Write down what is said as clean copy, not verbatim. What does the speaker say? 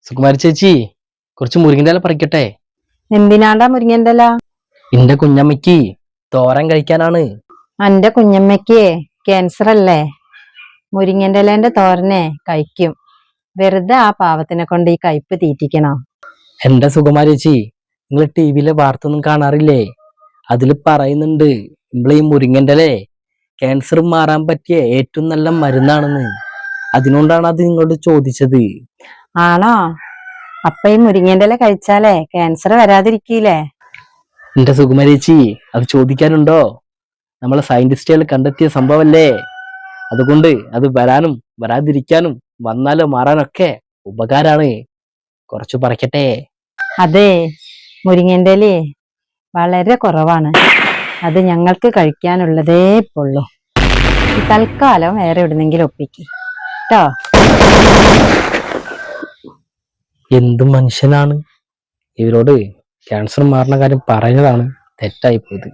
സുകുമാരി ചേച്ചി, കുറച്ച് മുരിങ്ങന്റെ ഇല പറിക്കട്ടെ. എന്തിനാണ്ടാ മുരിങ്ങന്റെല? എന്റെ കുഞ്ഞമ്മയ്ക്ക് തോരൻ കഴിക്കാനാണ്. അന്റെ കുഞ്ഞമ്മയ്ക്ക് ക്യാൻസർ അല്ലേ? മുരിങ്ങന്റെലേന്റെ തോരനെ കഴിക്കും. വെറുതെ ആ പാവത്തിനെ കൊണ്ട് ഈ കയ്പ് തീറ്റിക്കണോ? എന്റെ സുകുമാരി ചേച്ചി, നിങ്ങൾ ടിവിയിലെ വാർത്ത ഒന്നും കാണാറില്ലേ? അതില് പറയുന്നുണ്ട് നമ്മളീ മുരിങ്ങന്റെ ക്യാൻസർ മാറാൻ പറ്റിയ ഏറ്റവും നല്ല മരുന്നാണെന്ന്. അതിനോണ്ടാണ് അത് നിങ്ങളോട് ചോദിച്ചത്. ആണോ? അപ്പൊ ഈ മുരിങ്ങന്റെല കഴിച്ചാലേ ക്യാൻസർ വരാതിരിക്കില്ലേ? എന്റെ സുകുമാരി ചേച്ചി, അത് ചോദിക്കാനുണ്ടോ? നമ്മളെ സയന്റിസ്റ്റുകൾ കണ്ടെത്തിയ സംഭവല്ലേ. അതുകൊണ്ട് അത് വരാനും വരാതിരിക്കാനും വന്നാലോ മാറാനൊക്കെ ഉപകാരാണ്. കുറച്ച് പറിക്കട്ടെ. അതെ, മുരിങ്ങന്റെലേ വളരെ കുറവാണ്. അത് ഞങ്ങൾക്ക് കഴിക്കാനുള്ളതേ ഉള്ളൂ. തൽക്കാലം വേറെ എവിടുന്നെങ്കിലും ഒപ്പിക്ക് കേട്ടോ. എന്ത് മനുഷ്യനാണ്! ഇവരോട് ക്യാൻസർ മാറുന്ന കാര്യം പറഞ്ഞതാണ് തെറ്റായി പോയത്.